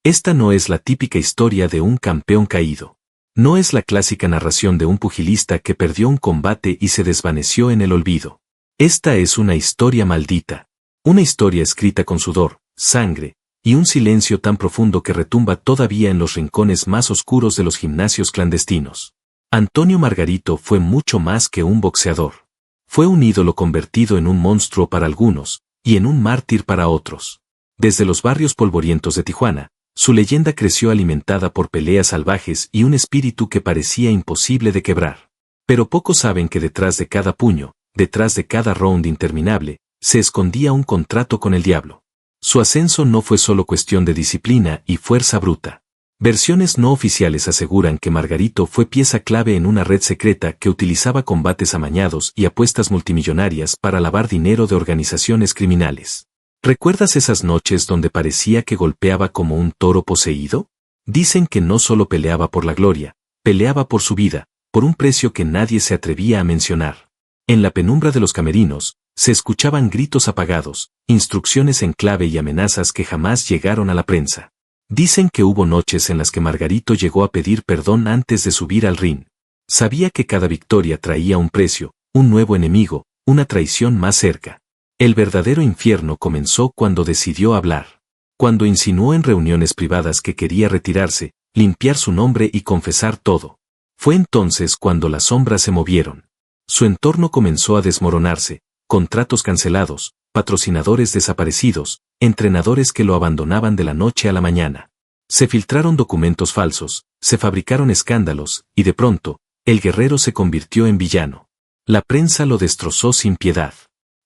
Esta no es la típica historia de un campeón caído. No es la clásica narración de un pugilista que perdió un combate y se desvaneció en el olvido. Esta es una historia maldita. Una historia escrita con sudor, sangre, y un silencio tan profundo que retumba todavía en los rincones más oscuros de los gimnasios clandestinos. Antonio Margarito fue mucho más que un boxeador. Fue un ídolo convertido en un monstruo para algunos, y en un mártir para otros. Desde los barrios polvorientos de Tijuana, su leyenda creció alimentada por peleas salvajes y un espíritu que parecía imposible de quebrar. Pero pocos saben que detrás de cada puño, detrás de cada round interminable, se escondía un contrato con el diablo. Su ascenso no fue solo cuestión de disciplina y fuerza bruta. Versiones no oficiales aseguran que Margarito fue pieza clave en una red secreta que utilizaba combates amañados y apuestas multimillonarias para lavar dinero de organizaciones criminales. ¿Recuerdas esas noches donde parecía que golpeaba como un toro poseído? Dicen que no solo peleaba por la gloria, peleaba por su vida, por un precio que nadie se atrevía a mencionar. En la penumbra de los camerinos, se escuchaban gritos apagados, instrucciones en clave y amenazas que jamás llegaron a la prensa. Dicen que hubo noches en las que Margarito llegó a pedir perdón antes de subir al ring. Sabía que cada victoria traía un precio, un nuevo enemigo, una traición más cerca. El verdadero infierno comenzó cuando decidió hablar. Cuando insinuó en reuniones privadas que quería retirarse, limpiar su nombre y confesar todo. Fue entonces cuando las sombras se movieron. Su entorno comenzó a desmoronarse, contratos cancelados, patrocinadores desaparecidos, entrenadores que lo abandonaban de la noche a la mañana. Se filtraron documentos falsos, se fabricaron escándalos, y de pronto, el guerrero se convirtió en villano. La prensa lo destrozó sin piedad.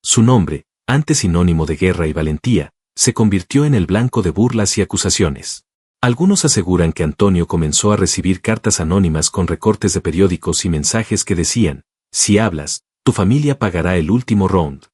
Su nombre, antes sinónimo de guerra y valentía, se convirtió en el blanco de burlas y acusaciones. Algunos aseguran que Antonio comenzó a recibir cartas anónimas con recortes de periódicos y mensajes que decían: si hablas, tu familia pagará el último round.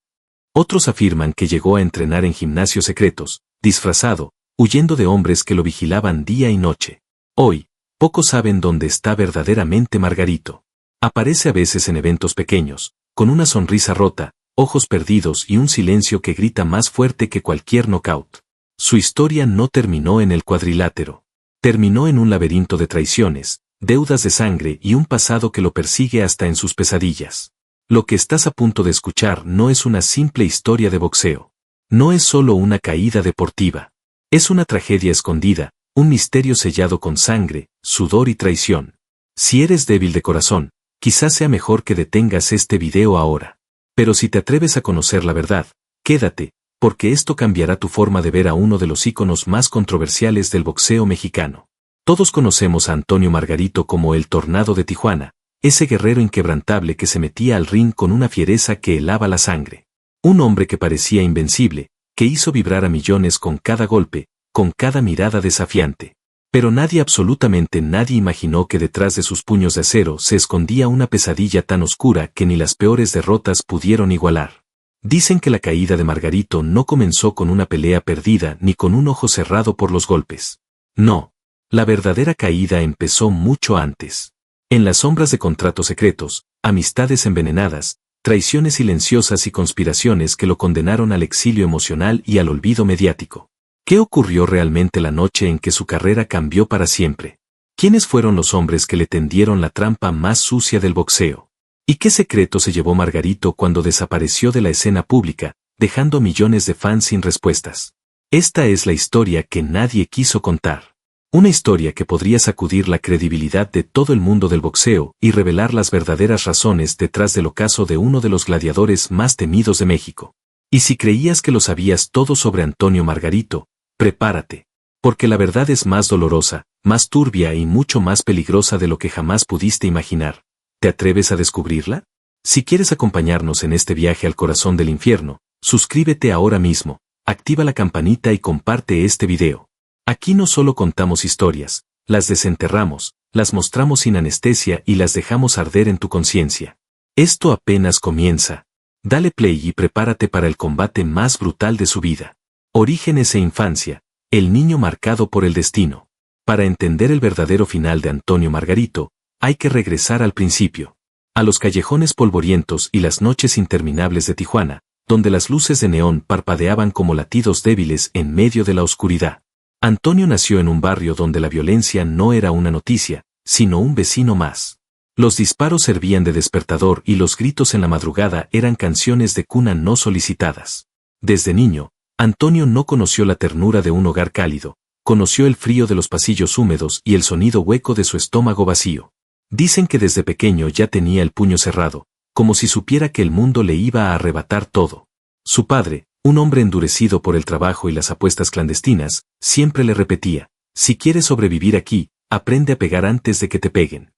Otros afirman que llegó a entrenar en gimnasios secretos, disfrazado, huyendo de hombres que lo vigilaban día y noche. Hoy, pocos saben dónde está verdaderamente Margarito. Aparece a veces en eventos pequeños, con una sonrisa rota, ojos perdidos y un silencio que grita más fuerte que cualquier knockout. Su historia no terminó en el cuadrilátero. Terminó en un laberinto de traiciones, deudas de sangre y un pasado que lo persigue hasta en sus pesadillas. Lo que estás a punto de escuchar no es una simple historia de boxeo. No es solo una caída deportiva. Es una tragedia escondida, un misterio sellado con sangre, sudor y traición. Si eres débil de corazón, quizás sea mejor que detengas este video ahora. Pero si te atreves a conocer la verdad, quédate, porque esto cambiará tu forma de ver a uno de los íconos más controversiales del boxeo mexicano. Todos conocemos a Antonio Margarito como el Tornado de Tijuana, ese guerrero inquebrantable que se metía al ring con una fiereza que helaba la sangre. Un hombre que parecía invencible, que hizo vibrar a millones con cada golpe, con cada mirada desafiante. Pero nadie, absolutamente nadie, imaginó que detrás de sus puños de acero se escondía una pesadilla tan oscura que ni las peores derrotas pudieron igualar. Dicen que la caída de Margarito no comenzó con una pelea perdida ni con un ojo cerrado por los golpes. No. La verdadera caída empezó mucho antes. En las sombras de contratos secretos, amistades envenenadas, traiciones silenciosas y conspiraciones que lo condenaron al exilio emocional y al olvido mediático. ¿Qué ocurrió realmente la noche en que su carrera cambió para siempre? ¿Quiénes fueron los hombres que le tendieron la trampa más sucia del boxeo? ¿Y qué secreto se llevó Margarito cuando desapareció de la escena pública, dejando a millones de fans sin respuestas? Esta es la historia que nadie quiso contar. Una historia que podría sacudir la credibilidad de todo el mundo del boxeo y revelar las verdaderas razones detrás del ocaso de uno de los gladiadores más temidos de México. Y si creías que lo sabías todo sobre Antonio Margarito, prepárate, porque la verdad es más dolorosa, más turbia y mucho más peligrosa de lo que jamás pudiste imaginar. ¿Te atreves a descubrirla? Si quieres acompañarnos en este viaje al corazón del infierno, suscríbete ahora mismo, activa la campanita y comparte este video. Aquí no solo contamos historias, las desenterramos, las mostramos sin anestesia y las dejamos arder en tu conciencia. Esto apenas comienza. Dale play y prepárate para el combate más brutal de su vida. Orígenes e infancia, el niño marcado por el destino. Para entender el verdadero final de Antonio Margarito, hay que regresar al principio. A los callejones polvorientos y las noches interminables de Tijuana, donde las luces de neón parpadeaban como latidos débiles en medio de la oscuridad. Antonio nació en un barrio donde la violencia no era una noticia, sino un vecino más. Los disparos servían de despertador y los gritos en la madrugada eran canciones de cuna no solicitadas. Desde niño, Antonio no conoció la ternura de un hogar cálido, conoció el frío de los pasillos húmedos y el sonido hueco de su estómago vacío. Dicen que desde pequeño ya tenía el puño cerrado, como si supiera que el mundo le iba a arrebatar todo. Su padre, un hombre endurecido por el trabajo y las apuestas clandestinas, siempre le repetía: si quieres sobrevivir aquí, aprende a pegar antes de que te peguen.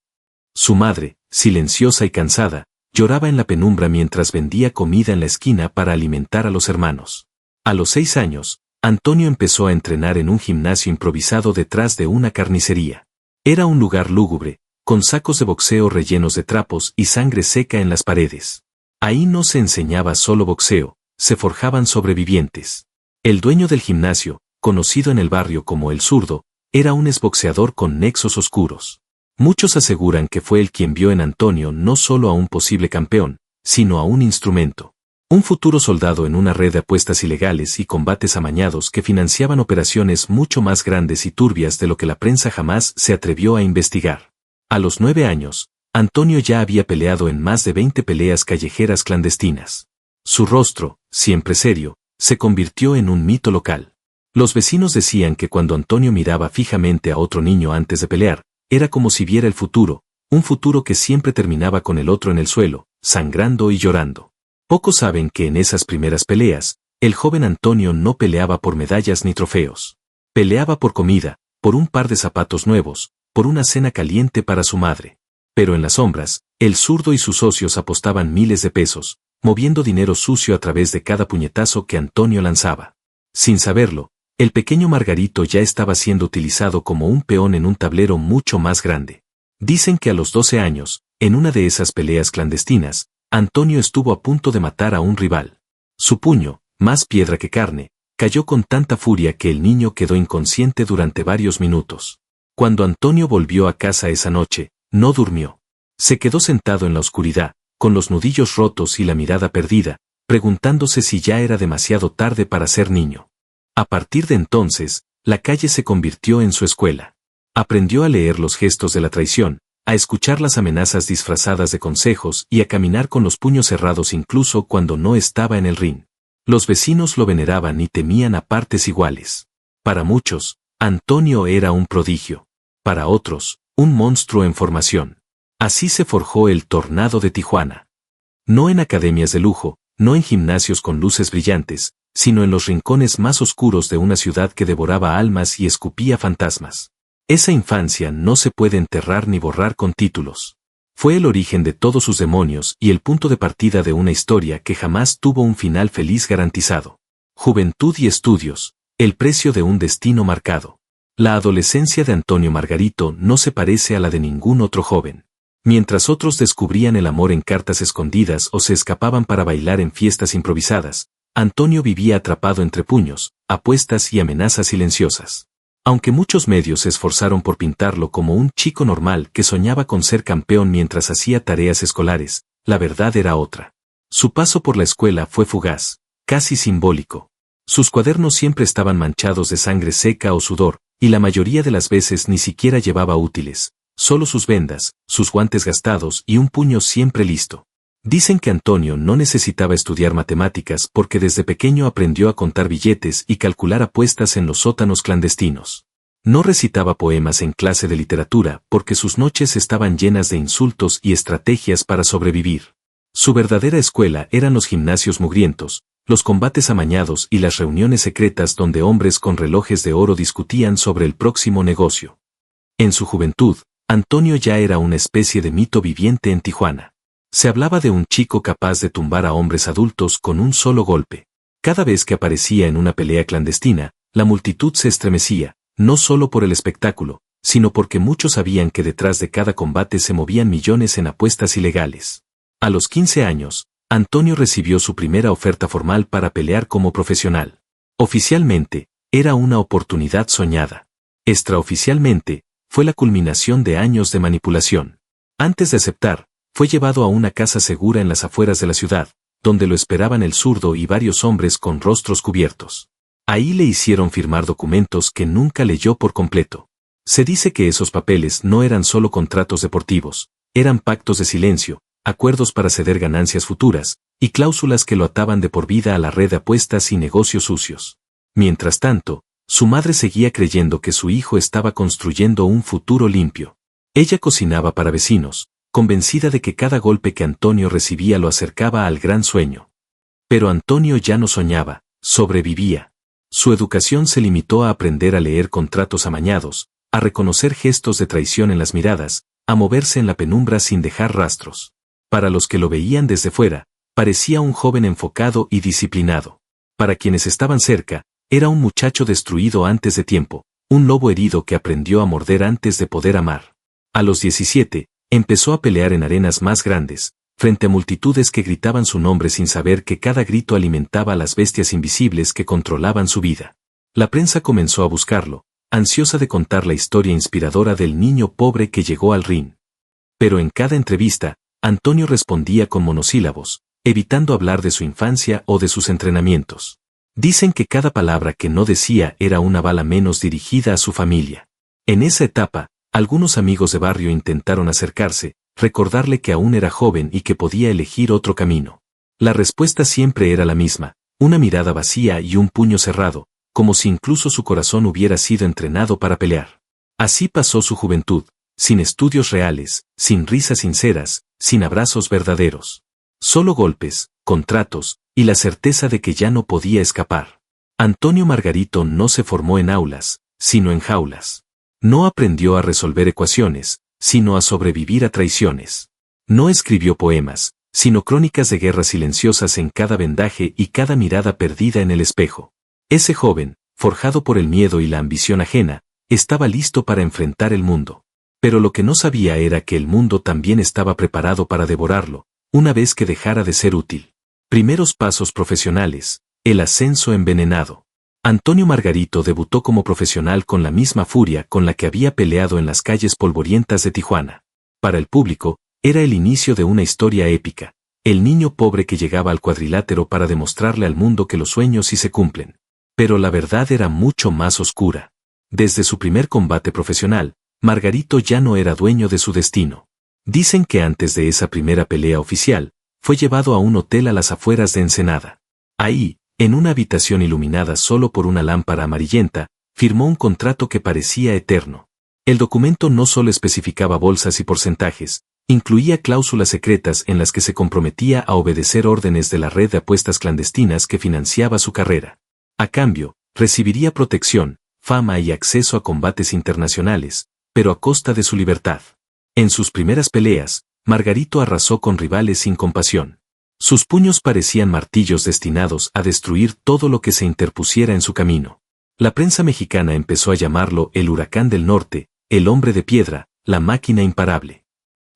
Su madre, silenciosa y cansada, lloraba en la penumbra mientras vendía comida en la esquina para alimentar a los hermanos. A los 6 años, Antonio empezó a entrenar en un gimnasio improvisado detrás de una carnicería. Era un lugar lúgubre, con sacos de boxeo rellenos de trapos y sangre seca en las paredes. Ahí no se enseñaba solo boxeo, se forjaban sobrevivientes. El dueño del gimnasio, conocido en el barrio como el Zurdo, era un exboxeador con nexos oscuros. Muchos aseguran que fue él quien vio en Antonio no solo a un posible campeón, sino a un instrumento. Un futuro soldado en una red de apuestas ilegales y combates amañados que financiaban operaciones mucho más grandes y turbias de lo que la prensa jamás se atrevió a investigar. A los 9 años, Antonio ya había peleado en más de 20 peleas callejeras clandestinas. Su rostro, siempre serio, se convirtió en un mito local. Los vecinos decían que cuando Antonio miraba fijamente a otro niño antes de pelear, era como si viera el futuro, un futuro que siempre terminaba con el otro en el suelo, sangrando y llorando. Pocos saben que en esas primeras peleas, el joven Antonio no peleaba por medallas ni trofeos. Peleaba por comida, por un par de zapatos nuevos, por una cena caliente para su madre. Pero en las sombras, el Zurdo y sus socios apostaban miles de pesos, moviendo dinero sucio a través de cada puñetazo que Antonio lanzaba. Sin saberlo, el pequeño Margarito ya estaba siendo utilizado como un peón en un tablero mucho más grande. Dicen que a los 12 años, en una de esas peleas clandestinas, Antonio estuvo a punto de matar a un rival. Su puño, más piedra que carne, cayó con tanta furia que el niño quedó inconsciente durante varios minutos. Cuando Antonio volvió a casa esa noche, no durmió. Se quedó sentado en la oscuridad, con los nudillos rotos y la mirada perdida, preguntándose si ya era demasiado tarde para ser niño. A partir de entonces, la calle se convirtió en su escuela. Aprendió a leer los gestos de la traición, a escuchar las amenazas disfrazadas de consejos y a caminar con los puños cerrados incluso cuando no estaba en el ring. Los vecinos lo veneraban y temían a partes iguales. Para muchos, Antonio era un prodigio. Para otros, un monstruo en formación. Así se forjó el Tornado de Tijuana. No en academias de lujo, no en gimnasios con luces brillantes, sino en los rincones más oscuros de una ciudad que devoraba almas y escupía fantasmas. Esa infancia no se puede enterrar ni borrar con títulos. Fue el origen de todos sus demonios y el punto de partida de una historia que jamás tuvo un final feliz garantizado. Juventud y estudios, el precio de un destino marcado. La adolescencia de Antonio Margarito no se parece a la de ningún otro joven. Mientras otros descubrían el amor en cartas escondidas o se escapaban para bailar en fiestas improvisadas, Antonio vivía atrapado entre puños, apuestas y amenazas silenciosas. Aunque muchos medios se esforzaron por pintarlo como un chico normal que soñaba con ser campeón mientras hacía tareas escolares, la verdad era otra. Su paso por la escuela fue fugaz, casi simbólico. Sus cuadernos siempre estaban manchados de sangre seca o sudor, y la mayoría de las veces ni siquiera llevaba útiles, solo sus vendas, sus guantes gastados y un puño siempre listo. Dicen que Antonio no necesitaba estudiar matemáticas porque desde pequeño aprendió a contar billetes y calcular apuestas en los sótanos clandestinos. No recitaba poemas en clase de literatura porque sus noches estaban llenas de insultos y estrategias para sobrevivir. Su verdadera escuela eran los gimnasios mugrientos, los combates amañados y las reuniones secretas donde hombres con relojes de oro discutían sobre el próximo negocio. En su juventud, Antonio ya era una especie de mito viviente en Tijuana. Se hablaba de un chico capaz de tumbar a hombres adultos con un solo golpe. Cada vez que aparecía en una pelea clandestina, la multitud se estremecía, no solo por el espectáculo, sino porque muchos sabían que detrás de cada combate se movían millones en apuestas ilegales. A los 15 años, Antonio recibió su primera oferta formal para pelear como profesional. Oficialmente, era una oportunidad soñada. Extraoficialmente, fue la culminación de años de manipulación. Antes de aceptar, fue llevado a una casa segura en las afueras de la ciudad, donde lo esperaban el Zurdo y varios hombres con rostros cubiertos. Ahí le hicieron firmar documentos que nunca leyó por completo. Se dice que esos papeles no eran solo contratos deportivos, eran pactos de silencio, acuerdos para ceder ganancias futuras, y cláusulas que lo ataban de por vida a la red de apuestas y negocios sucios. Mientras tanto, su madre seguía creyendo que su hijo estaba construyendo un futuro limpio. Ella cocinaba para vecinos, convencida de que cada golpe que Antonio recibía lo acercaba al gran sueño. Pero Antonio ya no soñaba, sobrevivía. Su educación se limitó a aprender a leer contratos amañados, a reconocer gestos de traición en las miradas, a moverse en la penumbra sin dejar rastros. Para los que lo veían desde fuera, parecía un joven enfocado y disciplinado. Para quienes estaban cerca, era un muchacho destruido antes de tiempo, un lobo herido que aprendió a morder antes de poder amar. A los 17, empezó a pelear en arenas más grandes, frente a multitudes que gritaban su nombre sin saber que cada grito alimentaba a las bestias invisibles que controlaban su vida. La prensa comenzó a buscarlo, ansiosa de contar la historia inspiradora del niño pobre que llegó al ring. Pero en cada entrevista, Antonio respondía con monosílabos, evitando hablar de su infancia o de sus entrenamientos. Dicen que cada palabra que no decía era una bala menos dirigida a su familia. En esa etapa, algunos amigos de barrio intentaron acercarse, recordarle que aún era joven y que podía elegir otro camino. La respuesta siempre era la misma, una mirada vacía y un puño cerrado, como si incluso su corazón hubiera sido entrenado para pelear. Así pasó su juventud, sin estudios reales, sin risas sinceras, sin abrazos verdaderos. Solo golpes, contratos, y la certeza de que ya no podía escapar. Antonio Margarito no se formó en aulas, sino en jaulas. No aprendió a resolver ecuaciones, sino a sobrevivir a traiciones. No escribió poemas, sino crónicas de guerra silenciosas en cada vendaje y cada mirada perdida en el espejo. Ese joven, forjado por el miedo y la ambición ajena, estaba listo para enfrentar el mundo. Pero lo que no sabía era que el mundo también estaba preparado para devorarlo, una vez que dejara de ser útil. Primeros pasos profesionales, el ascenso envenenado. Antonio Margarito debutó como profesional con la misma furia con la que había peleado en las calles polvorientas de Tijuana. Para el público, era el inicio de una historia épica, el niño pobre que llegaba al cuadrilátero para demostrarle al mundo que los sueños sí se cumplen. Pero la verdad era mucho más oscura. Desde su primer combate profesional, Margarito ya no era dueño de su destino. Dicen que antes de esa primera pelea oficial, fue llevado a un hotel a las afueras de Ensenada. Ahí, en una habitación iluminada solo por una lámpara amarillenta, firmó un contrato que parecía eterno. El documento no solo especificaba bolsas y porcentajes, incluía cláusulas secretas en las que se comprometía a obedecer órdenes de la red de apuestas clandestinas que financiaba su carrera. A cambio, recibiría protección, fama y acceso a combates internacionales, pero a costa de su libertad. En sus primeras peleas, Margarito arrasó con rivales sin compasión. Sus puños parecían martillos destinados a destruir todo lo que se interpusiera en su camino. La prensa mexicana empezó a llamarlo el huracán del norte, el hombre de piedra, la máquina imparable.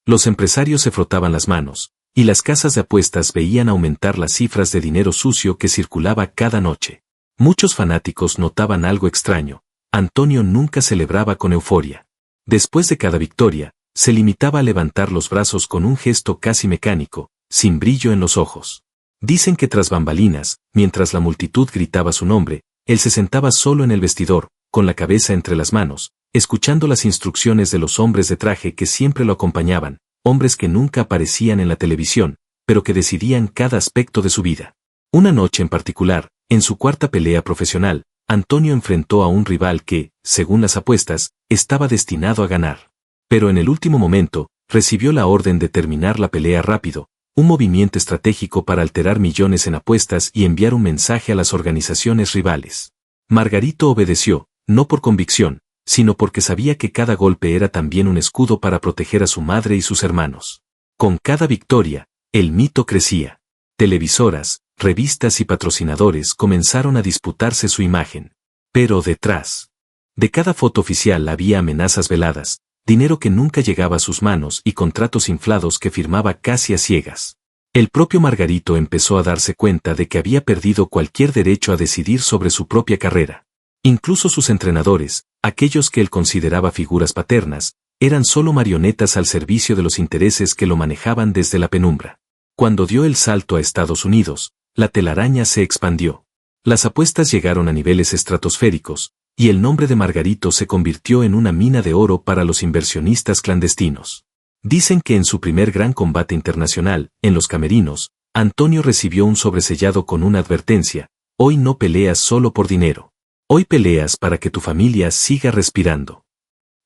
Los empresarios se frotaban las manos, y las casas de apuestas veían aumentar las cifras de dinero sucio que circulaba cada noche. Muchos fanáticos notaban algo extraño. Antonio nunca celebraba con euforia. Después de cada victoria, se limitaba a levantar los brazos con un gesto casi mecánico, sin brillo en los ojos. Dicen que tras bambalinas, mientras la multitud gritaba su nombre, él se sentaba solo en el vestidor, con la cabeza entre las manos, escuchando las instrucciones de los hombres de traje que siempre lo acompañaban, hombres que nunca aparecían en la televisión, pero que decidían cada aspecto de su vida. Una noche en particular, en su cuarta pelea profesional, Antonio enfrentó a un rival que, según las apuestas, estaba destinado a ganar. Pero en el último momento, recibió la orden de terminar la pelea rápido, un movimiento estratégico para alterar millones en apuestas y enviar un mensaje a las organizaciones rivales. Margarito obedeció, no por convicción, sino porque sabía que cada golpe era también un escudo para proteger a su madre y sus hermanos. Con cada victoria, el mito crecía. Televisoras, revistas y patrocinadores comenzaron a disputarse su imagen. Pero detrás de cada foto oficial había amenazas veladas, dinero que nunca llegaba a sus manos y contratos inflados que firmaba casi a ciegas. El propio Margarito empezó a darse cuenta de que había perdido cualquier derecho a decidir sobre su propia carrera. Incluso sus entrenadores, aquellos que él consideraba figuras paternas, eran solo marionetas al servicio de los intereses que lo manejaban desde la penumbra. Cuando dio el salto a Estados Unidos, la telaraña se expandió. Las apuestas llegaron a niveles estratosféricos, y el nombre de Margarito se convirtió en una mina de oro para los inversionistas clandestinos. Dicen que en su primer gran combate internacional, en los camerinos, Antonio recibió un sobresellado con una advertencia: hoy no peleas solo por dinero. Hoy peleas para que tu familia siga respirando.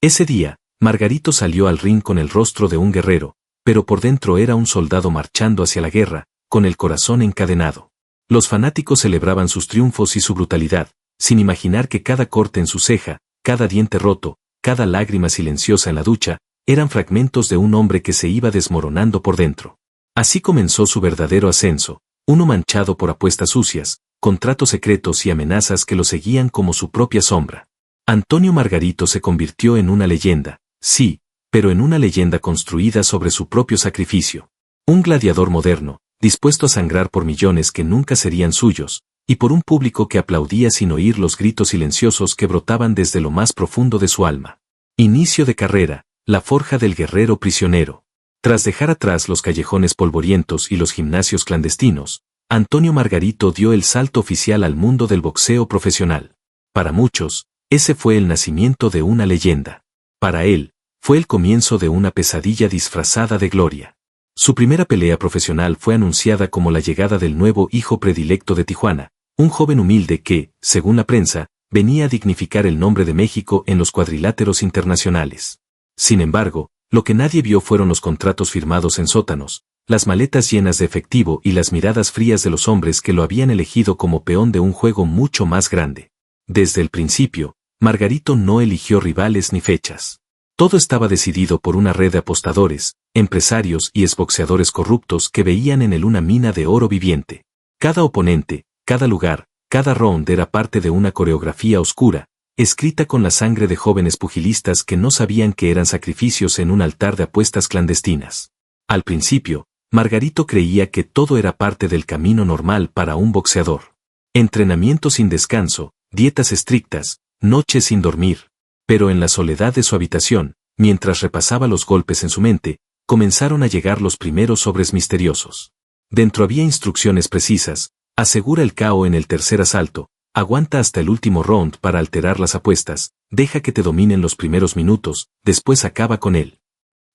Ese día, Margarito salió al ring con el rostro de un guerrero, pero por dentro era un soldado marchando hacia la guerra, con el corazón encadenado. Los fanáticos celebraban sus triunfos y su brutalidad, sin imaginar que cada corte en su ceja, cada diente roto, cada lágrima silenciosa en la ducha, eran fragmentos de un hombre que se iba desmoronando por dentro. Así comenzó su verdadero ascenso, uno manchado por apuestas sucias, contratos secretos y amenazas que lo seguían como su propia sombra. Antonio Margarito se convirtió en una leyenda, sí, pero en una leyenda construida sobre su propio sacrificio. Un gladiador moderno, dispuesto a sangrar por millones que nunca serían suyos, y por un público que aplaudía sin oír los gritos silenciosos que brotaban desde lo más profundo de su alma. Inicio de carrera, la forja del guerrero prisionero. Tras dejar atrás los callejones polvorientos y los gimnasios clandestinos, Antonio Margarito dio el salto oficial al mundo del boxeo profesional. Para muchos, ese fue el nacimiento de una leyenda. Para él, fue el comienzo de una pesadilla disfrazada de gloria. Su primera pelea profesional fue anunciada como la llegada del nuevo hijo predilecto de Tijuana, un joven humilde que, según la prensa, venía a dignificar el nombre de México en los cuadriláteros internacionales. Sin embargo, lo que nadie vio fueron los contratos firmados en sótanos, las maletas llenas de efectivo y las miradas frías de los hombres que lo habían elegido como peón de un juego mucho más grande. Desde el principio, Margarito no eligió rivales ni fechas. Todo estaba decidido por una red de apostadores, empresarios y exboxeadores corruptos que veían en él una mina de oro viviente. Cada oponente, cada lugar, cada round era parte de una coreografía oscura, escrita con la sangre de jóvenes pugilistas que no sabían que eran sacrificios en un altar de apuestas clandestinas. Al principio, Margarito creía que todo era parte del camino normal para un boxeador. Entrenamiento sin descanso, dietas estrictas, noches sin dormir. Pero en la soledad de su habitación, mientras repasaba los golpes en su mente, comenzaron a llegar los primeros sobres misteriosos. Dentro había instrucciones precisas: asegura el KO en el tercer asalto, aguanta hasta el último round para alterar las apuestas, deja que te dominen los primeros minutos, después acaba con él.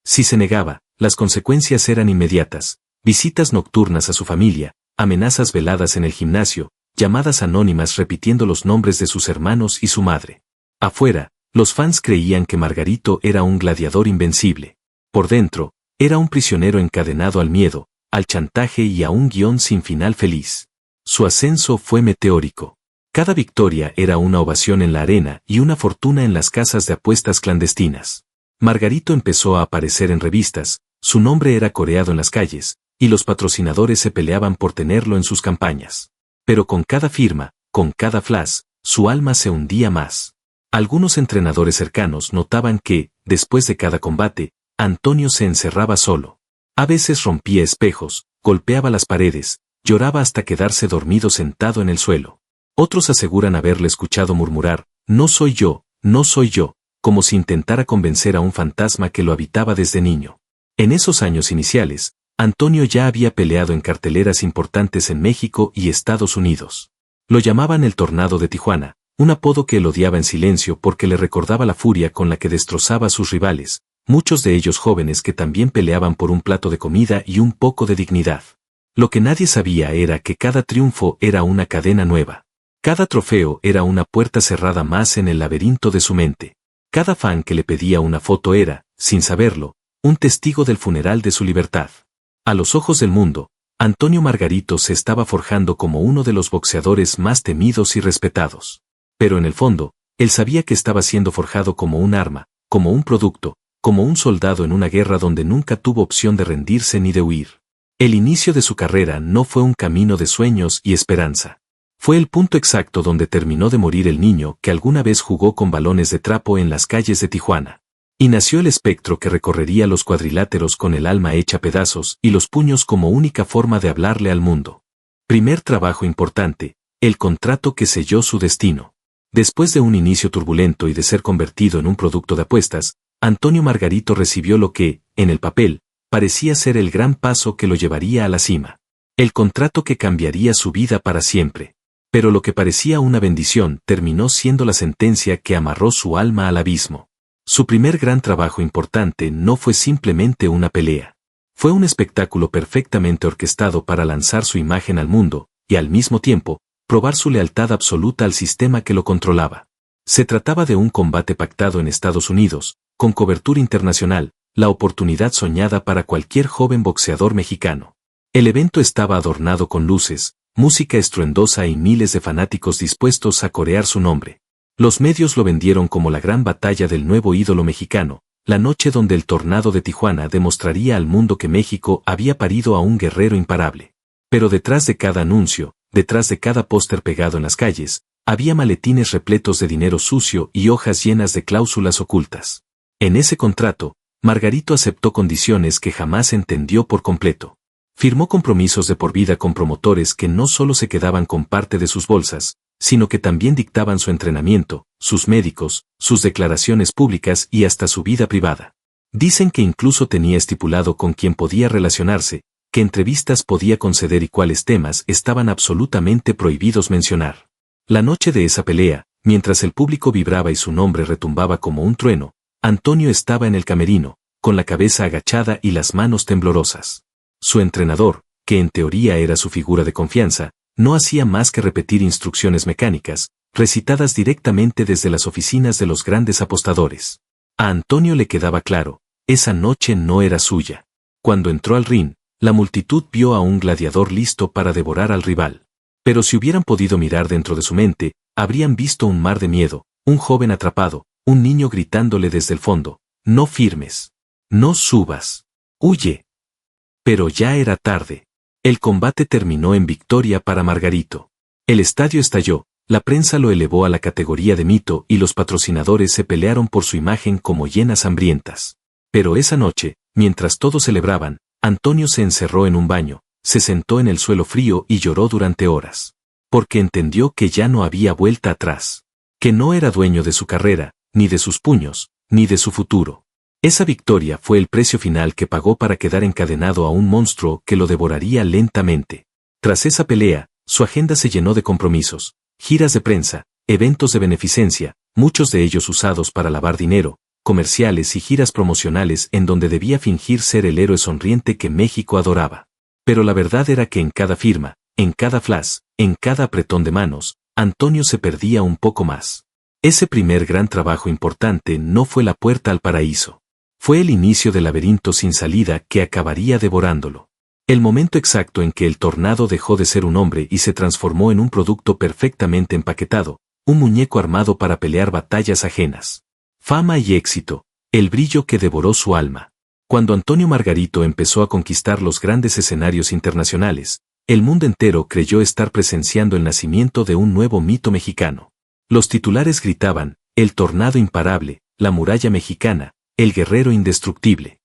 Si se negaba, las consecuencias eran inmediatas: visitas nocturnas a su familia, amenazas veladas en el gimnasio, llamadas anónimas repitiendo los nombres de sus hermanos y su madre. Afuera, los fans creían que Margarito era un gladiador invencible. Por dentro, era un prisionero encadenado al miedo, al chantaje y a un guión sin final feliz. Su ascenso fue meteórico. Cada victoria era una ovación en la arena y una fortuna en las casas de apuestas clandestinas. Margarito empezó a aparecer en revistas, su nombre era coreado en las calles, y los patrocinadores se peleaban por tenerlo en sus campañas. Pero con cada firma, con cada flash, su alma se hundía más. Algunos entrenadores cercanos notaban que, después de cada combate, Antonio se encerraba solo. A veces rompía espejos, golpeaba las paredes, lloraba hasta quedarse dormido sentado en el suelo. Otros aseguran haberle escuchado murmurar: no soy yo, como si intentara convencer a un fantasma que lo habitaba desde niño. En esos años iniciales, Antonio ya había peleado en carteleras importantes en México y Estados Unidos. Lo llamaban el Tornado de Tijuana, un apodo que él odiaba en silencio porque le recordaba la furia con la que destrozaba a sus rivales, muchos de ellos jóvenes que también peleaban por un plato de comida y un poco de dignidad. Lo que nadie sabía era que cada triunfo era una cadena nueva. Cada trofeo era una puerta cerrada más en el laberinto de su mente. Cada fan que le pedía una foto era, sin saberlo, un testigo del funeral de su libertad. A los ojos del mundo, Antonio Margarito se estaba forjando como uno de los boxeadores más temidos y respetados. Pero en el fondo, él sabía que estaba siendo forjado como un arma, como un producto, como un soldado en una guerra donde nunca tuvo opción de rendirse ni de huir. El inicio de su carrera no fue un camino de sueños y esperanza. Fue el punto exacto donde terminó de morir el niño que alguna vez jugó con balones de trapo en las calles de Tijuana. Y nació el espectro que recorrería los cuadriláteros con el alma hecha pedazos y los puños como única forma de hablarle al mundo. Primer trabajo importante, el contrato que selló su destino. Después de un inicio turbulento y de ser convertido en un producto de apuestas, Antonio Margarito recibió lo que, en el papel, parecía ser el gran paso que lo llevaría a la cima. El contrato que cambiaría su vida para siempre. Pero lo que parecía una bendición terminó siendo la sentencia que amarró su alma al abismo. Su primer gran trabajo importante no fue simplemente una pelea. Fue un espectáculo perfectamente orquestado para lanzar su imagen al mundo, y al mismo tiempo, probar su lealtad absoluta al sistema que lo controlaba. Se trataba de un combate pactado en Estados Unidos, con cobertura internacional, la oportunidad soñada para cualquier joven boxeador mexicano. El evento estaba adornado con luces, música estruendosa y miles de fanáticos dispuestos a corear su nombre. Los medios lo vendieron como la gran batalla del nuevo ídolo mexicano, la noche donde el Tornado de Tijuana demostraría al mundo que México había parido a un guerrero imparable. Pero detrás de cada anuncio, detrás de cada póster pegado en las calles, había maletines repletos de dinero sucio y hojas llenas de cláusulas ocultas. En ese contrato, Margarito aceptó condiciones que jamás entendió por completo. Firmó compromisos de por vida con promotores que no solo se quedaban con parte de sus bolsas, sino que también dictaban su entrenamiento, sus médicos, sus declaraciones públicas y hasta su vida privada. Dicen que incluso tenía estipulado con quién podía relacionarse, qué entrevistas podía conceder y cuáles temas estaban absolutamente prohibidos mencionar. La noche de esa pelea, mientras el público vibraba y su nombre retumbaba como un trueno, Antonio estaba en el camerino, con la cabeza agachada y las manos temblorosas. Su entrenador, que en teoría era su figura de confianza, no hacía más que repetir instrucciones mecánicas, recitadas directamente desde las oficinas de los grandes apostadores. A Antonio le quedaba claro, esa noche no era suya. Cuando entró al ring, la multitud vio a un gladiador listo para devorar al rival. Pero si hubieran podido mirar dentro de su mente, habrían visto un mar de miedo, un joven atrapado, un niño gritándole desde el fondo, no firmes, no subas, huye. Pero ya era tarde. El combate terminó en victoria para Margarito. El estadio estalló, la prensa lo elevó a la categoría de mito y los patrocinadores se pelearon por su imagen como hienas hambrientas. Pero esa noche, mientras todos celebraban, Antonio se encerró en un baño, se sentó en el suelo frío y lloró durante horas. Porque entendió que ya no había vuelta atrás. Que no era dueño de su carrera, ni de sus puños, ni de su futuro. Esa victoria fue el precio final que pagó para quedar encadenado a un monstruo que lo devoraría lentamente. Tras esa pelea, su agenda se llenó de compromisos, giras de prensa, eventos de beneficencia, muchos de ellos usados para lavar dinero, comerciales y giras promocionales en donde debía fingir ser el héroe sonriente que México adoraba. Pero la verdad era que en cada firma, en cada flash, en cada apretón de manos, Antonio se perdía un poco más. Ese primer gran trabajo importante no fue la puerta al paraíso. Fue el inicio del laberinto sin salida que acabaría devorándolo. El momento exacto en que el Tornado dejó de ser un hombre y se transformó en un producto perfectamente empaquetado, un muñeco armado para pelear batallas ajenas. Fama y éxito, el brillo que devoró su alma. Cuando Antonio Margarito empezó a conquistar los grandes escenarios internacionales, el mundo entero creyó estar presenciando el nacimiento de un nuevo mito mexicano. Los titulares gritaban, el Tornado imparable, la muralla mexicana, el guerrero indestructible.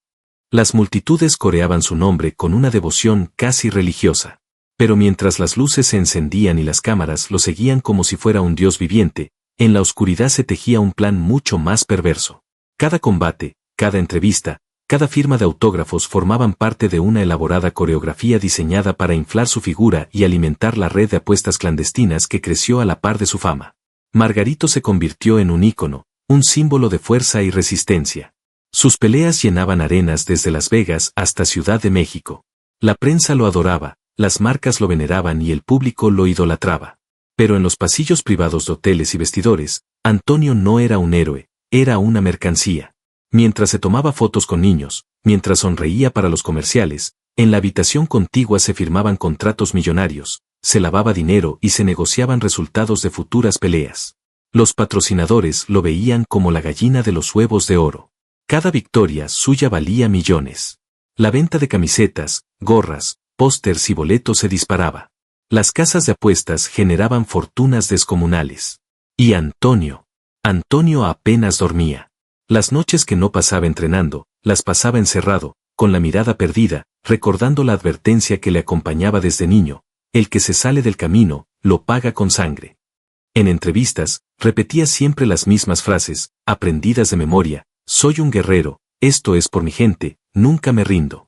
Las multitudes coreaban su nombre con una devoción casi religiosa. Pero mientras las luces se encendían y las cámaras lo seguían como si fuera un dios viviente, en la oscuridad se tejía un plan mucho más perverso. Cada combate, cada entrevista, cada firma de autógrafos formaban parte de una elaborada coreografía diseñada para inflar su figura y alimentar la red de apuestas clandestinas que creció a la par de su fama. Margarito se convirtió en un ícono, un símbolo de fuerza y resistencia. Sus peleas llenaban arenas desde Las Vegas hasta Ciudad de México. La prensa lo adoraba, las marcas lo veneraban y el público lo idolatraba. Pero en los pasillos privados de hoteles y vestidores, Antonio no era un héroe, era una mercancía. Mientras se tomaba fotos con niños, mientras sonreía para los comerciales, en la habitación contigua se firmaban contratos millonarios, se lavaba dinero y se negociaban resultados de futuras peleas. Los patrocinadores lo veían como la gallina de los huevos de oro. Cada victoria suya valía millones. La venta de camisetas, gorras, pósters y boletos se disparaba. Las casas de apuestas generaban fortunas descomunales. Y Antonio apenas dormía. Las noches que no pasaba entrenando, las pasaba encerrado, con la mirada perdida, recordando la advertencia que le acompañaba desde niño, el que se sale del camino, lo paga con sangre. En entrevistas, repetía siempre las mismas frases, aprendidas de memoria, soy un guerrero, esto es por mi gente, nunca me rindo.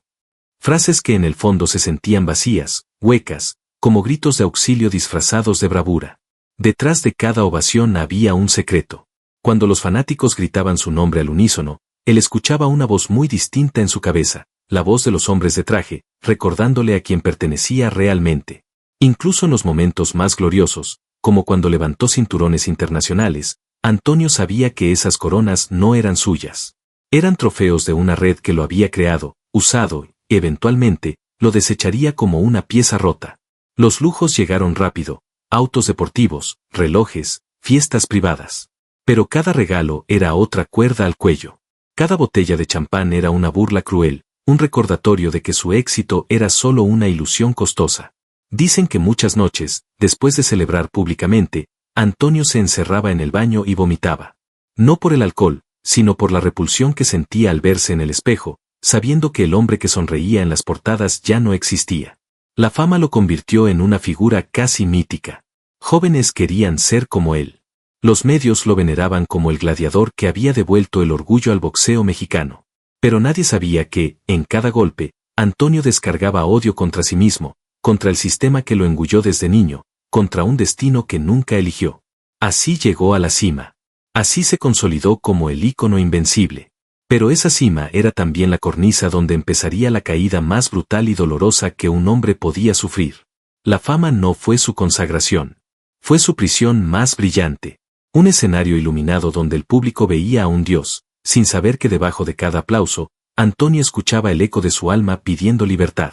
Frases que en el fondo se sentían vacías, huecas, como gritos de auxilio disfrazados de bravura. Detrás de cada ovación había un secreto. Cuando los fanáticos gritaban su nombre al unísono, él escuchaba una voz muy distinta en su cabeza, la voz de los hombres de traje, recordándole a quien pertenecía realmente. Incluso en los momentos más gloriosos, como cuando levantó cinturones internacionales, Antonio sabía que esas coronas no eran suyas. Eran trofeos de una red que lo había creado, usado, y eventualmente, lo desecharía como una pieza rota. Los lujos llegaron rápido, autos deportivos, relojes, fiestas privadas. Pero cada regalo era otra cuerda al cuello. Cada botella de champán era una burla cruel, un recordatorio de que su éxito era solo una ilusión costosa. Dicen que muchas noches, después de celebrar públicamente, Antonio se encerraba en el baño y vomitaba. No por el alcohol, sino por la repulsión que sentía al verse en el espejo, sabiendo que el hombre que sonreía en las portadas ya no existía. La fama lo convirtió en una figura casi mítica. Jóvenes querían ser como él. Los medios lo veneraban como el gladiador que había devuelto el orgullo al boxeo mexicano. Pero nadie sabía que, en cada golpe, Antonio descargaba odio contra sí mismo, contra el sistema que lo engulló desde niño, contra un destino que nunca eligió. Así llegó a la cima. Así se consolidó como el ícono invencible. Pero esa cima era también la cornisa donde empezaría la caída más brutal y dolorosa que un hombre podía sufrir. La fama no fue su consagración. Fue su prisión más brillante. Un escenario iluminado donde el público veía a un dios, sin saber que debajo de cada aplauso, Antonio escuchaba el eco de su alma pidiendo libertad.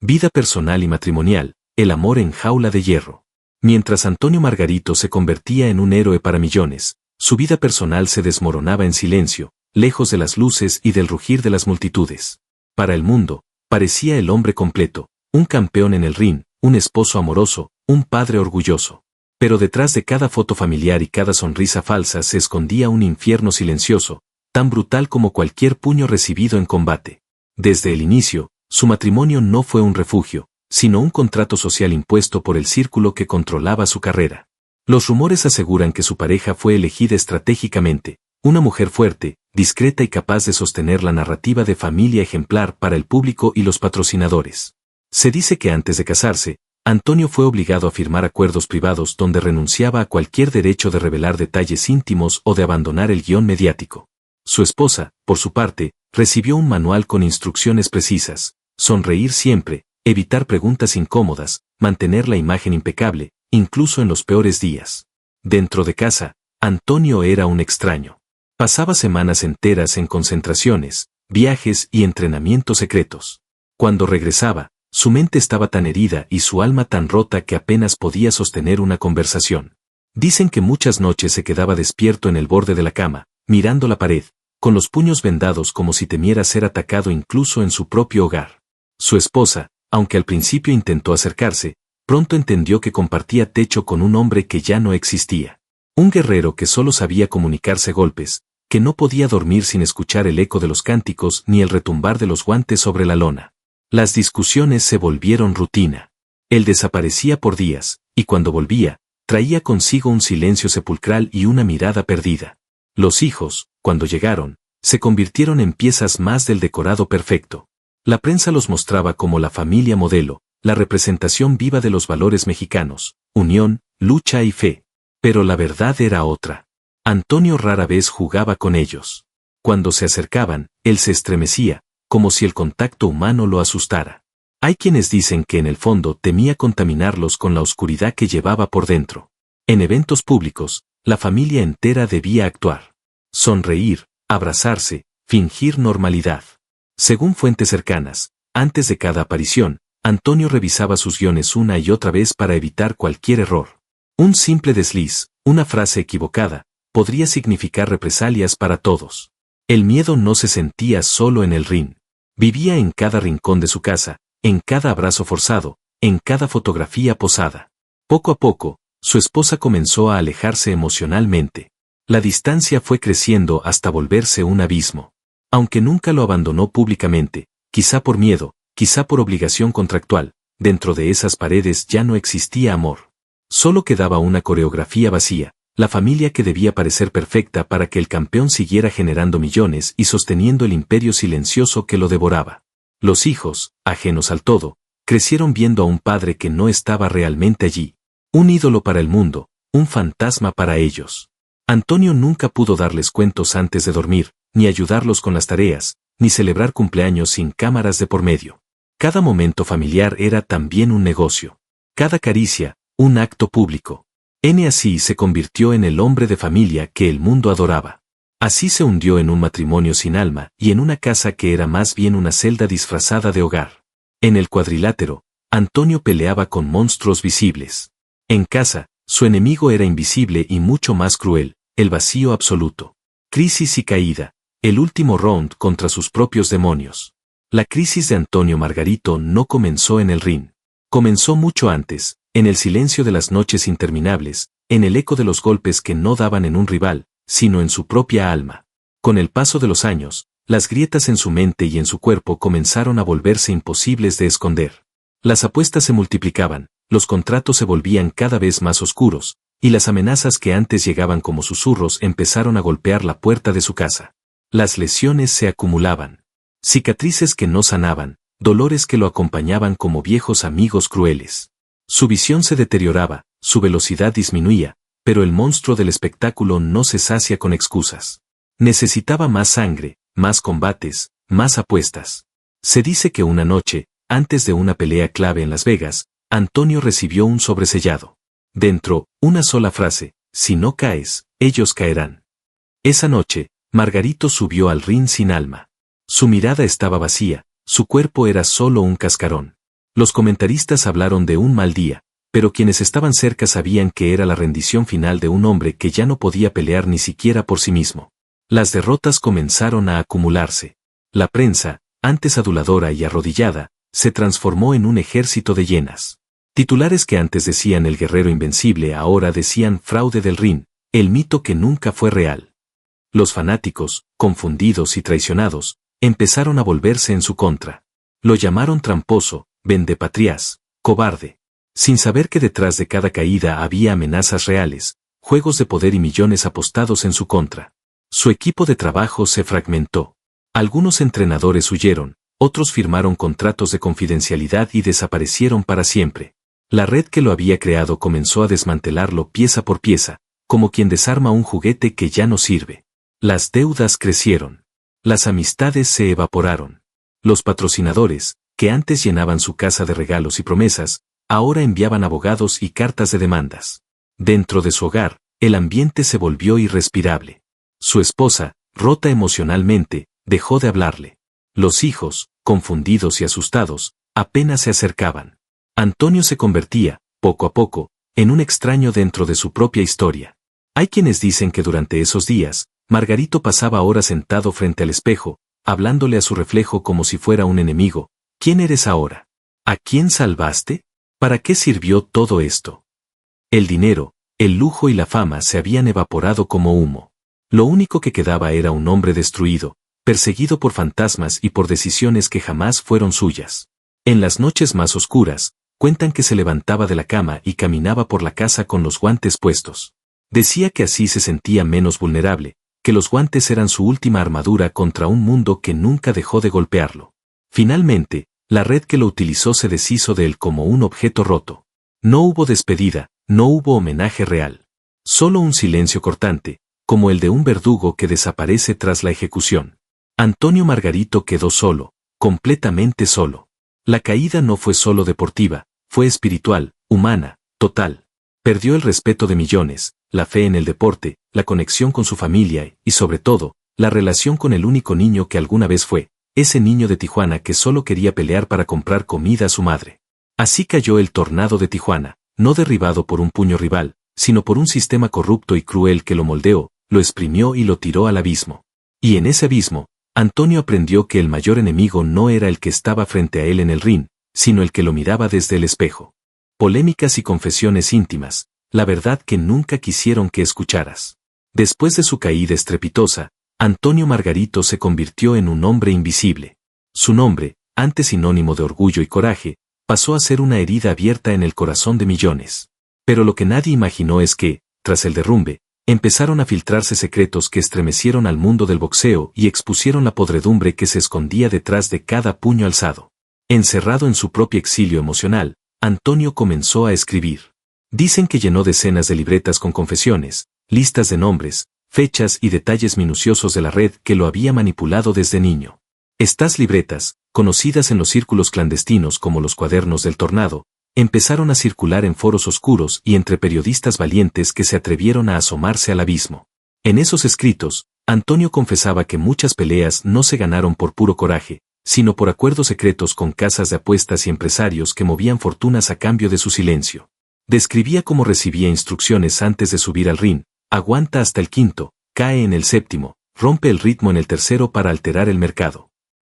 Vida personal y matrimonial, el amor en jaula de hierro. Mientras Antonio Margarito se convertía en un héroe para millones, su vida personal se desmoronaba en silencio, lejos de las luces y del rugir de las multitudes. Para el mundo, parecía el hombre completo, un campeón en el ring, un esposo amoroso, un padre orgulloso. Pero detrás de cada foto familiar y cada sonrisa falsa se escondía un infierno silencioso, tan brutal como cualquier puño recibido en combate. Desde el inicio, su matrimonio no fue un refugio, sino un contrato social impuesto por el círculo que controlaba su carrera. Los rumores aseguran que su pareja fue elegida estratégicamente, una mujer fuerte, discreta y capaz de sostener la narrativa de familia ejemplar para el público y los patrocinadores. Se dice que antes de casarse, Antonio fue obligado a firmar acuerdos privados donde renunciaba a cualquier derecho de revelar detalles íntimos o de abandonar el guión mediático. Su esposa, por su parte, recibió un manual con instrucciones precisas: sonreír siempre, evitar preguntas incómodas, mantener la imagen impecable, incluso en los peores días. Dentro de casa, Antonio era un extraño. Pasaba semanas enteras en concentraciones, viajes y entrenamientos secretos. Cuando regresaba, su mente estaba tan herida y su alma tan rota que apenas podía sostener una conversación. Dicen que muchas noches se quedaba despierto en el borde de la cama, mirando la pared, con los puños vendados como si temiera ser atacado incluso en su propio hogar. Su esposa, aunque al principio intentó acercarse, pronto entendió que compartía techo con un hombre que ya no existía. Un guerrero que solo sabía comunicarse golpes, que no podía dormir sin escuchar el eco de los cánticos ni el retumbar de los guantes sobre la lona. Las discusiones se volvieron rutina. Él desaparecía por días, y cuando volvía, traía consigo un silencio sepulcral y una mirada perdida. Los hijos, cuando llegaron, se convirtieron en piezas más del decorado perfecto. La prensa los mostraba como la familia modelo, la representación viva de los valores mexicanos: unión, lucha y fe. Pero la verdad era otra. Antonio rara vez jugaba con ellos. Cuando se acercaban, él se estremecía, como si el contacto humano lo asustara. Hay quienes dicen que en el fondo temía contaminarlos con la oscuridad que llevaba por dentro. En eventos públicos, la familia entera debía actuar. Sonreír, abrazarse, fingir normalidad. Según fuentes cercanas, antes de cada aparición, Antonio revisaba sus guiones una y otra vez para evitar cualquier error. Un simple desliz, una frase equivocada, podría significar represalias para todos. El miedo no se sentía solo en el ring. Vivía en cada rincón de su casa, en cada abrazo forzado, en cada fotografía posada. Poco a poco, su esposa comenzó a alejarse emocionalmente. La distancia fue creciendo hasta volverse un abismo. Aunque nunca lo abandonó públicamente, quizá por miedo, quizá por obligación contractual, dentro de esas paredes ya no existía amor. Solo quedaba una coreografía vacía, la familia que debía parecer perfecta para que el campeón siguiera generando millones y sosteniendo el imperio silencioso que lo devoraba. Los hijos, ajenos al todo, Crecieron viendo a un padre que no estaba realmente allí. Un ídolo para el mundo, un fantasma para ellos. Antonio nunca pudo darles cuentos antes de dormir, ni ayudarlos con las tareas, ni celebrar cumpleaños sin cámaras de por medio. Cada momento familiar era también un negocio. Cada caricia, un acto público. Así se convirtió en el hombre de familia que el mundo adoraba. Así se hundió en un matrimonio sin alma y en una casa que era más bien una celda disfrazada de hogar. En el cuadrilátero, Antonio peleaba con monstruos visibles. En casa, su enemigo era invisible y mucho más cruel, el vacío absoluto. Crisis y caída, el último round contra sus propios demonios. La crisis de Antonio Margarito no comenzó en el ring. Comenzó mucho antes, en el silencio de las noches interminables, en el eco de los golpes que no daban en un rival, sino en su propia alma. Con el paso de los años, las grietas en su mente y en su cuerpo comenzaron a volverse imposibles de esconder. Las apuestas se multiplicaban, los contratos se volvían cada vez más oscuros, y las amenazas que antes llegaban como susurros empezaron a golpear la puerta de su casa. Las lesiones se acumulaban. Cicatrices que no sanaban, dolores que lo acompañaban como viejos amigos crueles. Su visión se deterioraba, su velocidad disminuía, pero el monstruo del espectáculo no se sacia con excusas. Necesitaba más sangre, más combates, más apuestas. Se dice que una noche, antes de una pelea clave en Las Vegas, Antonio recibió un sobresellado. Dentro, una sola frase: si no caes, ellos caerán. Esa noche, Margarito subió al ring sin alma. Su mirada estaba vacía, su cuerpo era solo un cascarón. Los comentaristas hablaron de un mal día, pero quienes estaban cerca sabían que era la rendición final de un hombre que ya no podía pelear ni siquiera por sí mismo. Las derrotas comenzaron a acumularse. La prensa, antes aduladora y arrodillada, se transformó en un ejército de hienas. Titulares que antes decían el guerrero invencible ahora decían fraude del ring, el mito que nunca fue real. Los fanáticos, confundidos y traicionados, empezaron a volverse en su contra. Lo llamaron tramposo, vendepatrias, cobarde. Sin saber que detrás de cada caída había amenazas reales, juegos de poder y millones apostados en su contra. Su equipo de trabajo se fragmentó. Algunos entrenadores huyeron, otros firmaron contratos de confidencialidad y desaparecieron para siempre. La red que lo había creado comenzó a desmantelarlo pieza por pieza, como quien desarma un juguete que ya no sirve. Las deudas crecieron. Las amistades se evaporaron. Los patrocinadores, que antes llenaban su casa de regalos y promesas, ahora enviaban abogados y cartas de demandas. Dentro de su hogar, el ambiente se volvió irrespirable. Su esposa, rota emocionalmente, dejó de hablarle. Los hijos, confundidos y asustados, apenas se acercaban. Antonio se convertía, poco a poco, en un extraño dentro de su propia historia. Hay quienes dicen que durante esos días, Margarito pasaba horas sentado frente al espejo, hablándole a su reflejo como si fuera un enemigo. ¿Quién eres ahora? ¿A quién salvaste? ¿Para qué sirvió todo esto? El dinero, el lujo y la fama se habían evaporado como humo. Lo único que quedaba era un hombre destruido, perseguido por fantasmas y por decisiones que jamás fueron suyas. En las noches más oscuras, cuentan que se levantaba de la cama y caminaba por la casa con los guantes puestos. Decía que así se sentía menos vulnerable, que los guantes eran su última armadura contra un mundo que nunca dejó de golpearlo. Finalmente, la red que lo utilizó se deshizo de él como un objeto roto. No hubo despedida, no hubo homenaje real. Solo un silencio cortante, como el de un verdugo que desaparece tras la ejecución. Antonio Margarito quedó solo, completamente solo. La caída no fue solo deportiva, fue espiritual, humana, total. Perdió el respeto de millones, la fe en el deporte, la conexión con su familia y, sobre todo, la relación con el único niño que alguna vez fue, ese niño de Tijuana que solo quería pelear para comprar comida a su madre. Así cayó el Tornado de Tijuana, no derribado por un puño rival, sino por un sistema corrupto y cruel que lo moldeó, lo exprimió y lo tiró al abismo. Y en ese abismo, Antonio aprendió que el mayor enemigo no era el que estaba frente a él en el ring, sino el que lo miraba desde el espejo. Polémicas y confesiones íntimas, la verdad que nunca quisieron que escucharas. Después de su caída estrepitosa, Antonio Margarito se convirtió en un hombre invisible. Su nombre, antes sinónimo de orgullo y coraje, pasó a ser una herida abierta en el corazón de millones. Pero lo que nadie imaginó es que, tras el derrumbe, empezaron a filtrarse secretos que estremecieron al mundo del boxeo y expusieron la podredumbre que se escondía detrás de cada puño alzado. Encerrado en su propio exilio emocional, Antonio comenzó a escribir. Dicen que llenó decenas de libretas con confesiones, listas de nombres, fechas y detalles minuciosos de la red que lo había manipulado desde niño. Estas libretas, conocidas en los círculos clandestinos como los cuadernos del tornado, empezaron a circular en foros oscuros y entre periodistas valientes que se atrevieron a asomarse al abismo. En esos escritos, Antonio confesaba que muchas peleas no se ganaron por puro coraje, sino por acuerdos secretos con casas de apuestas y empresarios que movían fortunas a cambio de su silencio. Describía cómo recibía instrucciones antes de subir al ring, aguanta hasta el quinto, cae en el séptimo, rompe el ritmo en el tercero para alterar el mercado.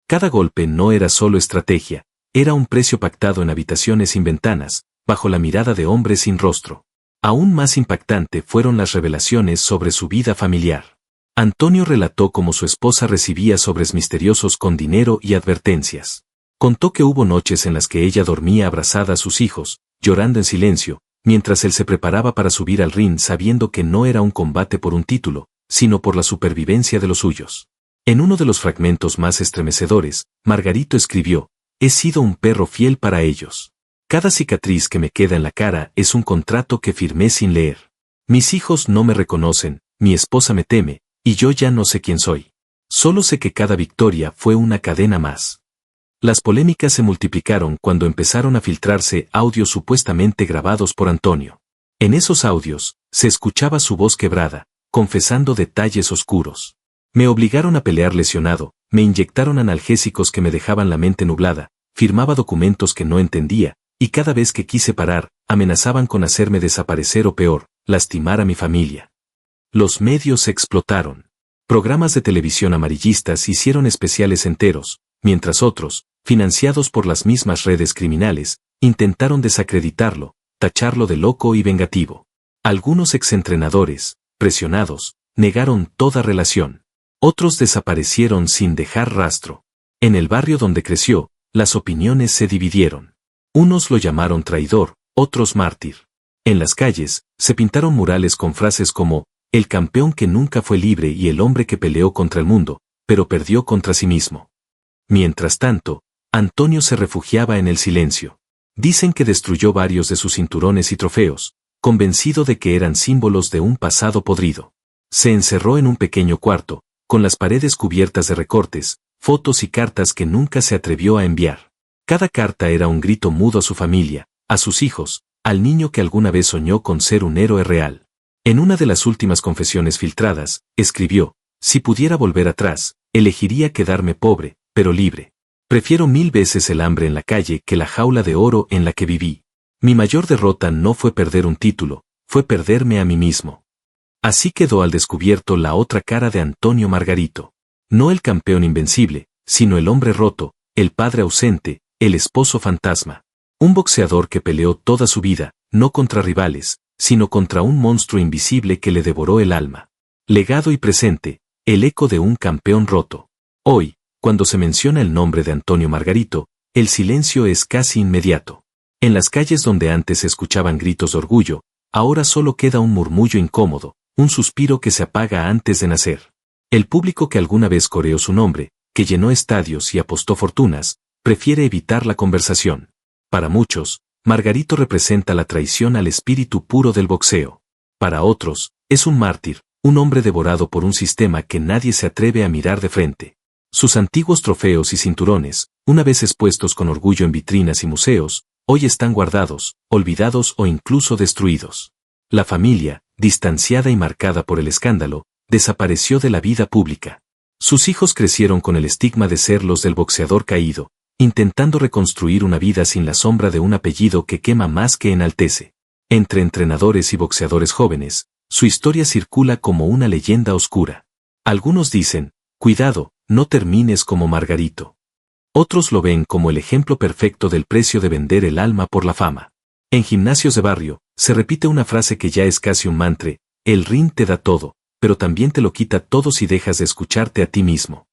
Cada golpe no era solo estrategia, era un precio pactado en habitaciones sin ventanas, bajo la mirada de hombres sin rostro. Aún más impactante fueron las revelaciones sobre su vida familiar. Antonio relató cómo su esposa recibía sobres misteriosos con dinero y advertencias. Contó que hubo noches en las que ella dormía abrazada a sus hijos, llorando en silencio, mientras él se preparaba para subir al ring sabiendo que no era un combate por un título, sino por la supervivencia de los suyos. En uno de los fragmentos más estremecedores, Margarito escribió: «He sido un perro fiel para ellos. Cada cicatriz que me queda en la cara es un contrato que firmé sin leer. Mis hijos no me reconocen, mi esposa me teme, y yo ya no sé quién soy. Solo sé que cada victoria fue una cadena más». Las polémicas se multiplicaron cuando empezaron a filtrarse audios supuestamente grabados por Antonio. En esos audios, se escuchaba su voz quebrada, confesando detalles oscuros. Me obligaron a pelear lesionado, me inyectaron analgésicos que me dejaban la mente nublada, firmaba documentos que no entendía, y cada vez que quise parar, amenazaban con hacerme desaparecer o peor, lastimar a mi familia. Los medios explotaron. Programas de televisión amarillistas hicieron especiales enteros, mientras otros, financiados por las mismas redes criminales, intentaron desacreditarlo, tacharlo de loco y vengativo. Algunos exentrenadores, presionados, negaron toda relación. Otros desaparecieron sin dejar rastro. En el barrio donde creció, las opiniones se dividieron. Unos lo llamaron traidor, otros mártir. En las calles, se pintaron murales con frases como, el campeón que nunca fue libre y el hombre que peleó contra el mundo, pero perdió contra sí mismo. Mientras tanto, Antonio se refugiaba en el silencio. Dicen que destruyó varios de sus cinturones y trofeos, convencido de que eran símbolos de un pasado podrido. Se encerró en un pequeño cuarto, con las paredes cubiertas de recortes, fotos y cartas que nunca se atrevió a enviar. Cada carta era un grito mudo a su familia, a sus hijos, al niño que alguna vez soñó con ser un héroe real. En una de las últimas confesiones filtradas, escribió: «Si pudiera volver atrás, elegiría quedarme pobre, pero libre. Prefiero 1000 veces el hambre en la calle que la jaula de oro en la que viví. Mi mayor derrota no fue perder un título, fue perderme a mí mismo». Así quedó al descubierto la otra cara de Antonio Margarito. No el campeón invencible, sino el hombre roto, el padre ausente, el esposo fantasma. Un boxeador que peleó toda su vida, no contra rivales, sino contra un monstruo invisible que le devoró el alma. Legado y presente, el eco de un campeón roto. Hoy, cuando se menciona el nombre de Antonio Margarito, el silencio es casi inmediato. En las calles donde antes se escuchaban gritos de orgullo, ahora solo queda un murmullo incómodo, un suspiro que se apaga antes de nacer. El público que alguna vez coreó su nombre, que llenó estadios y apostó fortunas, prefiere evitar la conversación. Para muchos, Margarito representa la traición al espíritu puro del boxeo. Para otros, es un mártir, un hombre devorado por un sistema que nadie se atreve a mirar de frente. Sus antiguos trofeos y cinturones, una vez expuestos con orgullo en vitrinas y museos, hoy están guardados, olvidados o incluso destruidos. La familia, distanciada y marcada por el escándalo, desapareció de la vida pública. Sus hijos crecieron con el estigma de ser los del boxeador caído, intentando reconstruir una vida sin la sombra de un apellido que quema más que enaltece. Entre entrenadores y boxeadores jóvenes, su historia circula como una leyenda oscura. Algunos dicen, cuidado, no termines como Margarito. Otros lo ven como el ejemplo perfecto del precio de vender el alma por la fama. En gimnasios de barrio, se repite una frase que ya es casi un mantra: el ring te da todo, pero también te lo quita todo si dejas de escucharte a ti mismo.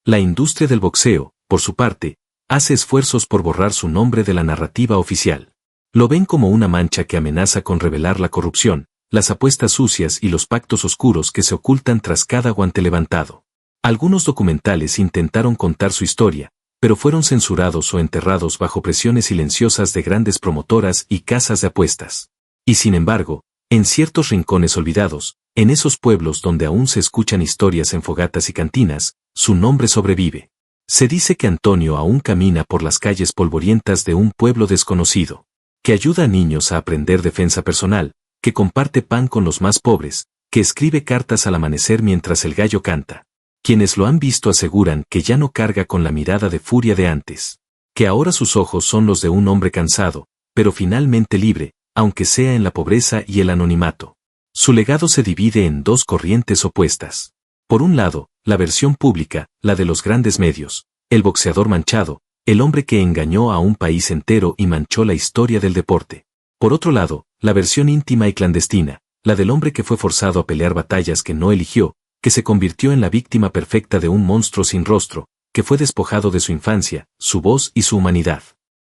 La industria del boxeo, por su parte, hace esfuerzos por borrar su nombre de la narrativa oficial. Lo ven como una mancha que amenaza con revelar la corrupción, las apuestas sucias y los pactos oscuros que se ocultan tras cada guante levantado. Algunos documentales intentaron contar su historia, pero fueron censurados o enterrados bajo presiones silenciosas de grandes promotoras y casas de apuestas. Y sin embargo, en ciertos rincones olvidados, en esos pueblos donde aún se escuchan historias en fogatas y cantinas, su nombre sobrevive. Se dice que Antonio aún camina por las calles polvorientas de un pueblo desconocido, que ayuda a niños a aprender defensa personal, que comparte pan con los más pobres, que escribe cartas al amanecer mientras el gallo canta. Quienes lo han visto aseguran que ya no carga con la mirada de furia de antes, que ahora sus ojos son los de un hombre cansado, pero finalmente libre, aunque sea en la pobreza y el anonimato. Su legado se divide en dos corrientes opuestas. Por un lado, la versión pública, la de los grandes medios, el boxeador manchado, el hombre que engañó a un país entero y manchó la historia del deporte. Por otro lado, la versión íntima y clandestina, la del hombre que fue forzado a pelear batallas que no eligió, que se convirtió en la víctima perfecta de un monstruo sin rostro, que fue despojado de su infancia, su voz y su humanidad.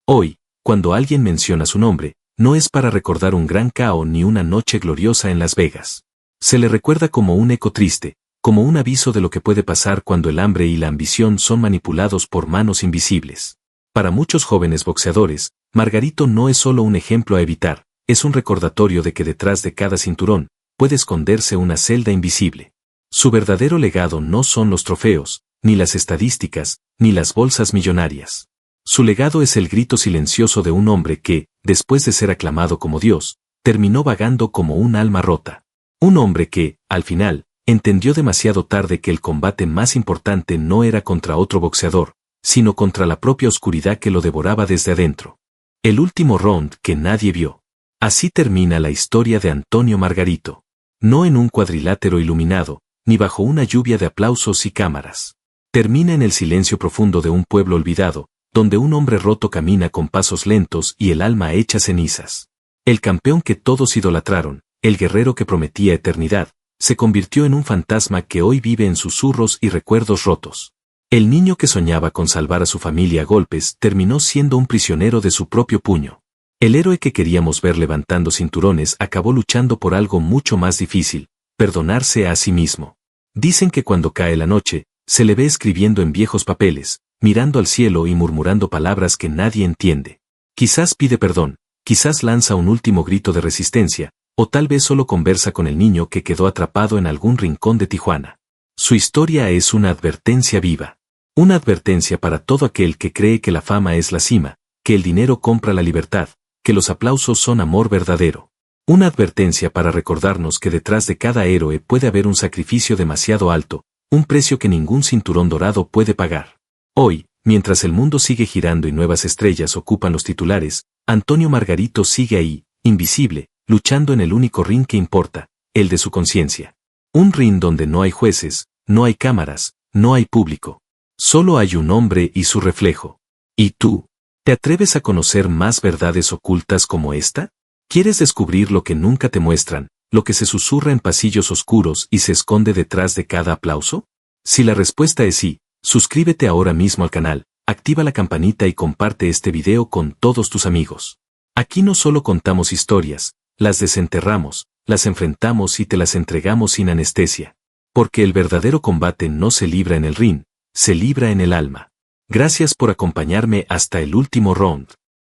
Hoy, cuando alguien menciona su nombre, no es para recordar un gran caos ni una noche gloriosa en Las Vegas. Se le recuerda como un eco triste, como un aviso de lo que puede pasar cuando el hambre y la ambición son manipulados por manos invisibles. Para muchos jóvenes boxeadores, Margarito no es solo un ejemplo a evitar, es un recordatorio de que detrás de cada cinturón puede esconderse una celda invisible. Su verdadero legado no son los trofeos, ni las estadísticas, ni las bolsas millonarias. Su legado es el grito silencioso de un hombre que, después de ser aclamado como Dios, terminó vagando como un alma rota. Un hombre que, al final, entendió demasiado tarde que el combate más importante no era contra otro boxeador, sino contra la propia oscuridad que lo devoraba desde adentro. El último round que nadie vio. Así termina la historia de Antonio Margarito. No en un cuadrilátero iluminado, ni bajo una lluvia de aplausos y cámaras. Termina en el silencio profundo de un pueblo olvidado, donde un hombre roto camina con pasos lentos y el alma hecha cenizas. El campeón que todos idolatraron, el guerrero que prometía eternidad, se convirtió en un fantasma que hoy vive en susurros y recuerdos rotos. El niño que soñaba con salvar a su familia a golpes terminó siendo un prisionero de su propio puño. El héroe que queríamos ver levantando cinturones acabó luchando por algo mucho más difícil, perdonarse a sí mismo. Dicen que cuando cae la noche, se le ve escribiendo en viejos papeles, mirando al cielo y murmurando palabras que nadie entiende. Quizás pide perdón, quizás lanza un último grito de resistencia, o tal vez solo conversa con el niño que quedó atrapado en algún rincón de Tijuana. Su historia es una advertencia viva. Una advertencia para todo aquel que cree que la fama es la cima, que el dinero compra la libertad, que los aplausos son amor verdadero. Una advertencia para recordarnos que detrás de cada héroe puede haber un sacrificio demasiado alto, un precio que ningún cinturón dorado puede pagar. Hoy, mientras el mundo sigue girando y nuevas estrellas ocupan los titulares, Antonio Margarito sigue ahí, invisible, luchando en el único ring que importa, el de su conciencia. Un ring donde no hay jueces, no hay cámaras, no hay público. Solo hay un hombre y su reflejo. ¿Y tú? ¿Te atreves a conocer más verdades ocultas como esta? ¿Quieres descubrir lo que nunca te muestran, lo que se susurra en pasillos oscuros y se esconde detrás de cada aplauso? Si la respuesta es sí, suscríbete ahora mismo al canal, activa la campanita y comparte este video con todos tus amigos. Aquí no solo contamos historias, las desenterramos, las enfrentamos y te las entregamos sin anestesia. Porque el verdadero combate no se libra en el ring, se libra en el alma. Gracias por acompañarme hasta el último round.